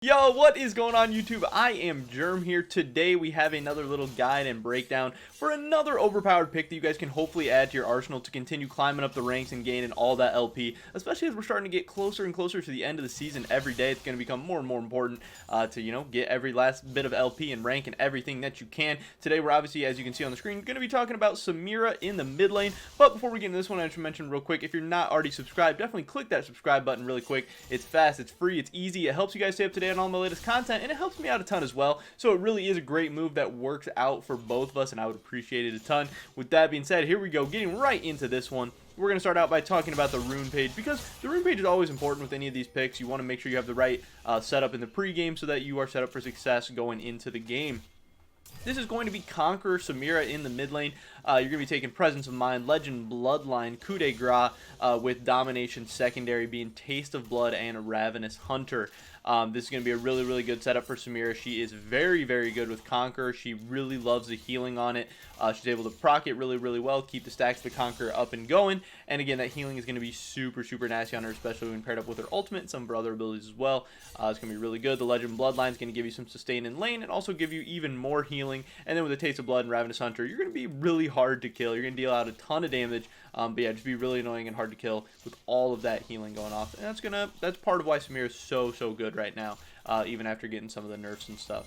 Yo, what is going on YouTube? I am Germ here. Today we have another little guide and breakdown for another overpowered pick that you guys can hopefully add to your arsenal to continue climbing up the ranks and gaining all that LP, especially as we're starting to get closer and closer to the end of the season. Every day it's going to become more and more important to, get every last bit of LP and rank and everything that you can. Today we're obviously, as you can see on the screen, going to be talking about Samira in the mid lane. But before we get into this one, I should mention real quick, if you're not already subscribed, definitely click that subscribe button really quick. It's fast, it's free, it's easy, it helps you guys stay up to date on all my latest content, and it helps me out a ton as well. So it really is a great move that works out for both of us, and I would appreciate it a ton. With that being said, here we go, getting right into this one. We're going to start out by talking about the rune page, because the rune page is always important with any of these picks. You want to make sure you have the right setup in the pregame so that you are set up for success going into the game. This is going to be Conqueror Samira in the mid lane. You're going to be taking Presence of Mind, Legend Bloodline, Coup de Grace, with Domination secondary being Taste of Blood and Ravenous Hunter. This is going to be a really, really good setup for Samira. She is very, very good with Conqueror. She really loves the healing on it. She's able to proc it really, really well, keep the stacks of the Conqueror up and going. And again, that healing is going to be super, super nasty on her, especially when paired up with her ultimate and some of her other abilities as well. It's going to be really good. The Legend Bloodline is going to give you some sustain in lane and also give you even more healing. And then with the Taste of Blood and Ravenous Hunter, you're going to be really hard to kill. You're going to deal out a ton of damage. But yeah, just be really annoying and hard to kill with all of that healing going off. And that's part of why Samira is so good right now, even after getting some of the nerfs and stuff.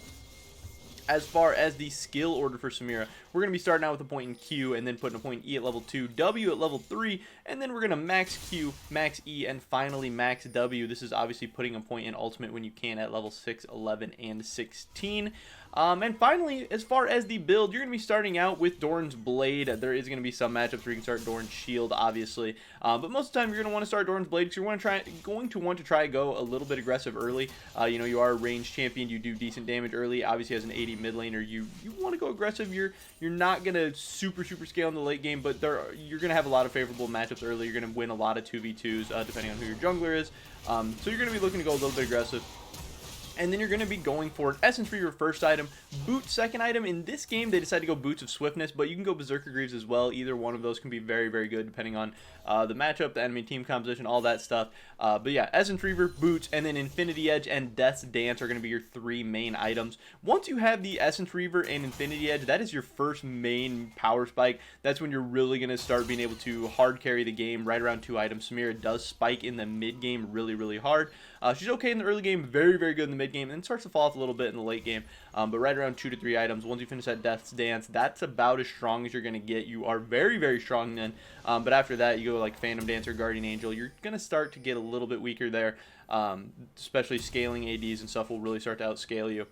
As far as the skill order for Samira, we're going to be starting out with a point in Q and then putting a point E at level 2, W at level 3, and then we're going to max Q, max E, and finally max W. This is obviously putting a point in Ultimate when you can at level 6, 11, and 16. And finally, as far as the build, you're going to be starting out with Doran's Blade. There is going to be some matchups where you can start Doran's Shield, obviously. But most of the time, you're going to want to start Doran's Blade because you're going to want to try go a little bit aggressive early. You are a ranged champion. You do decent damage early. Obviously, as an 80 mid laner, you want to go aggressive. You're not going to super scale in the late game, but you're going to have a lot of favorable matchups early. You're going to win a lot of 2v2s, depending on who your jungler is. So you're going to be looking to go a little bit aggressive. And then you're going to be going for an Essence for your first item, Boots second item. In this game, they decided to go Boots of Swiftness, but you can go Berserker Greaves as well. Either one of those can be very good depending on the matchup, the enemy team composition, all that stuff. But yeah, Essence Reaver, Boots, and then Infinity Edge and Death's Dance are going to be your three main items. Once you have the Essence Reaver and Infinity Edge, that is your first main power spike. That's when you're really going to start being able to hard carry the game right around 2 items. Samira does spike in the mid game really hard. She's okay in the early game, very good in the mid game, and then starts to fall off a little bit in the late game. But right around 2 to 3 items, once you finish that Death's Dance, that's about as strong as you're going to get. You are very strong then. But after that, you go like Phantom Dancer, Guardian Angel. You're going to start to get a little bit weaker there. Especially scaling ADs and stuff will really start to outscale you.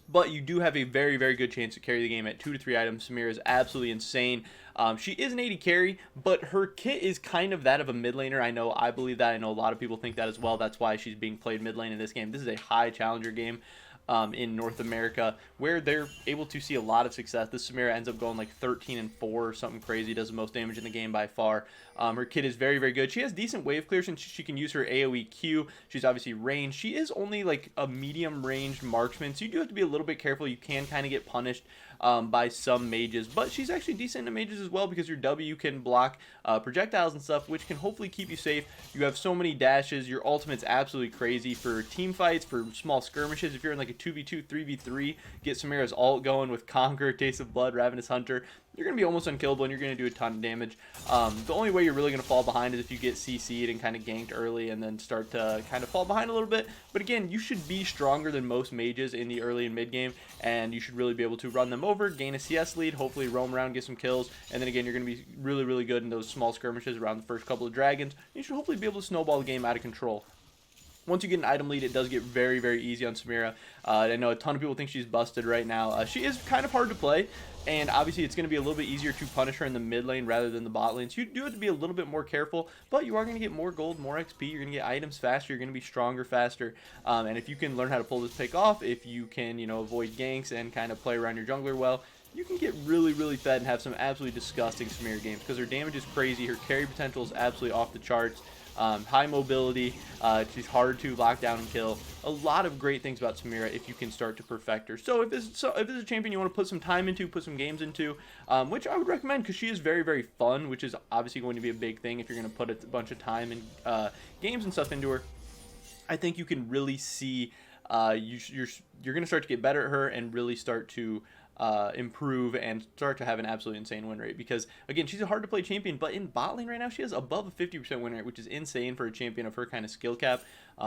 But you do have a very good chance to carry the game at 2 to 3 items. Samira is absolutely insane. She is an 80 carry, but her kit is kind of that of a mid laner. I believe that. I know a lot of people think that as well. That's why she's being played mid lane in this game. This is a high challenger game in North America where they're able to see a lot of success. This Samira ends up going like 13-4 or something crazy. Does the most damage in the game by far. Her kit is very good. She has decent wave clear since she can use her AoE Q. She's obviously ranged. She is only like a medium ranged marksman, so you do have to be a little bit careful. You can kind of get punished by some mages, but she's actually decent in mages as well because your W can block projectiles and stuff, which can hopefully keep you safe. You have so many dashes. Your ultimate's absolutely crazy for team fights, for small skirmishes. If you're in like a 2v2, 3v3, get Samira's ult going with Conquer, Taste of Blood, Ravenous Hunter. You're going to be almost unkillable, and you're going to do a ton of damage. The only way you're really going to fall behind is if you get CC'd and kind of ganked early and then start to kind of fall behind a little bit. But again, you should be stronger than most mages in the early and mid game, and you should really be able to run them over, gain a CS lead, hopefully roam around, get some kills, and then again, you're going to be really good in those small skirmishes around the first couple of dragons. You should hopefully be able to snowball the game out of control. Once you get an item lead, it does get very easy on Samira. I know a ton of people think she's busted right now. She is kind of hard to play, and obviously it's going to be a little bit easier to punish her in the mid lane rather than the bot lane. So you do have to be a little bit more careful, but you are going to get more gold, more XP. You're going to get items faster. You're going to be stronger faster. And if you can learn how to pull this pick off, if you can, avoid ganks and kind of play around your jungler well, you can get really fed and have some absolutely disgusting Samira games because her damage is crazy. Her carry potential is absolutely off the charts. High mobility, she's hard to lock down and kill. A lot of great things about Samira if you can start to perfect her. So if this is a champion you want to put some time into, put some games into, which I would recommend because she is very fun, which is obviously going to be a big thing if you're going to put a bunch of time and games and stuff into her. I think you can really see you're going to start to get better at her and really start to improve and start to have an absolutely insane win rate, because again, she's a hard to play champion, but in bot lane right now she has above a 50% win rate, which is insane for a champion of her kind of skill cap.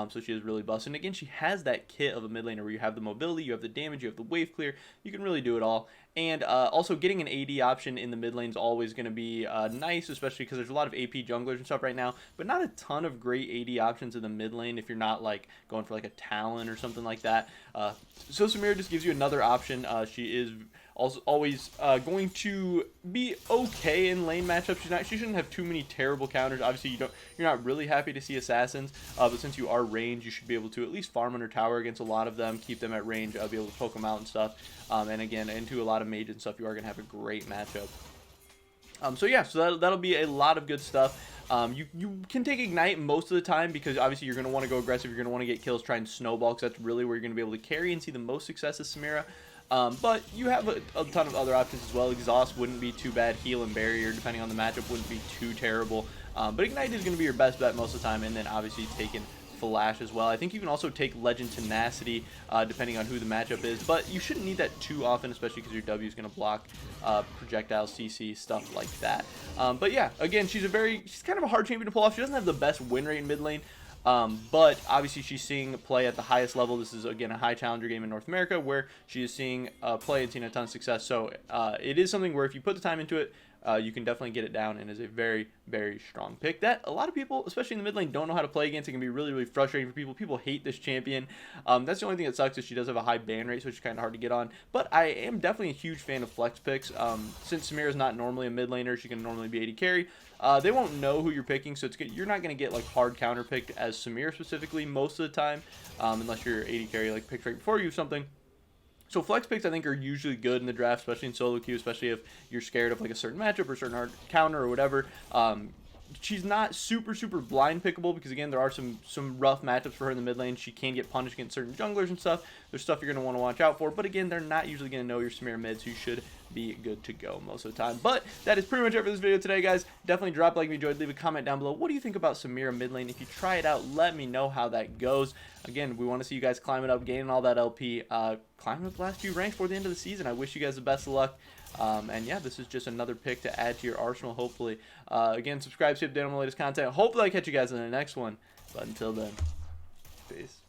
So she is really busted. And again, she has that kit of a mid laner where you have the mobility, you have the damage, you have the wave clear, you can really do it all. And also getting an AD option in the mid lane is always going to be nice, especially because there's a lot of AP junglers and stuff right now, but not a ton of great AD options in the mid lane if you're not like going for like a Talon or something like that. So Samira just gives you another option. She is also always going to be okay in lane matchups. She shouldn't have too many terrible counters. Obviously, you're not really happy to see assassins, but since you are ranged, you should be able to at least farm under tower against a lot of them, keep them at range, be able to poke them out and stuff. And again, into a lot of mage and stuff, you are going to have a great matchup. So yeah, so that'll be a lot of good stuff. You can take Ignite most of the time because obviously you're going to want to go aggressive, you're going to want to get kills, try and snowball, because that's really where you're going to be able to carry and see the most success as Samira. But you have a ton of other options as well. Exhaust wouldn't be too bad. Heal and Barrier, depending on the matchup, wouldn't be too terrible. But Ignite is going to be your best bet most of the time, and then obviously taking Flash as well. I think you can also take Legend Tenacity depending on who the matchup is, but you shouldn't need that too often, especially because your W is going to block projectile, CC, stuff like that. But yeah, again, she's kind of a hard champion to pull off. She doesn't have the best win rate in mid lane. But obviously she's seeing play at the highest level. This is, again, a high challenger game in North America where she is seeing play and seeing a ton of success. So it is something where if you put the time into it, you can definitely get it down, and is a very, very strong pick that a lot of people, especially in the mid lane, don't know how to play against. It can be really, really frustrating for people. People hate this champion. That's the only thing that sucks, is she does have a high ban rate, so it's kind of hard to get on. But I am definitely a huge fan of flex picks. Since Samira is not normally a mid laner, she can normally be AD carry. They won't know who you're picking, so you're not going to get like hard counter picked as Samira specifically most of the time, unless you're AD carry like picked right before you something. So flex picks I think are usually good in the draft, especially in solo queue, especially if you're scared of like a certain matchup or a certain hard counter or whatever. She's not super blind pickable because again there are some rough matchups for her in the mid lane. She can get punished against certain junglers and stuff. There's stuff you're going to want to watch out for, but again they're not usually going to know your Samira mid, so you should be good to go most of the time. But that is pretty much it for this video today, guys. Definitely drop a like if you enjoyed, leave a comment down below. What do you think about Samira mid lane? If you try it out, let me know how that goes. Again, we want to see you guys climbing up, gaining all that LP, climbing up the last few ranks for the end of the season. I wish you guys the best of luck. And yeah, this is just another pick to add to your arsenal, hopefully. Again, subscribe, see update on the latest content. Hopefully I catch you guys in the next one. But until then, peace.